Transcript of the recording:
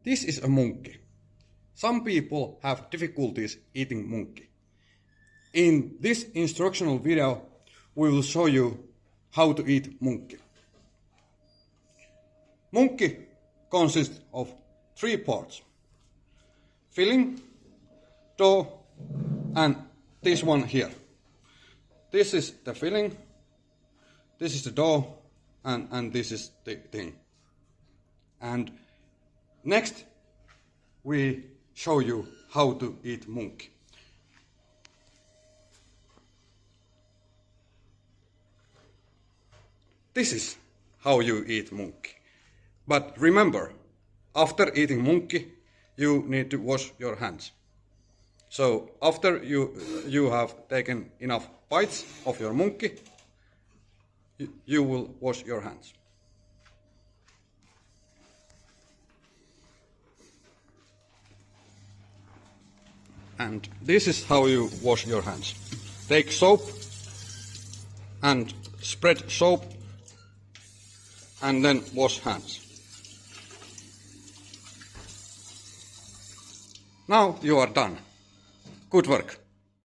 This is a munkki. Some people have difficulties eating munkki. In this instructional video, we will show you how to eat munkki. Munkki consists of 3 parts: filling, dough, and this one here. This is the filling, this is the dough, and this is the thing. And next we show you how to eat munkki. This is how you eat munkki. But remember, after eating munkki, you need to wash your hands. So after you have taken enough bites of your munkki, you will wash your hands. And this is how you wash your hands. Take soap and spread soap and then wash hands. Now you are done. Good work.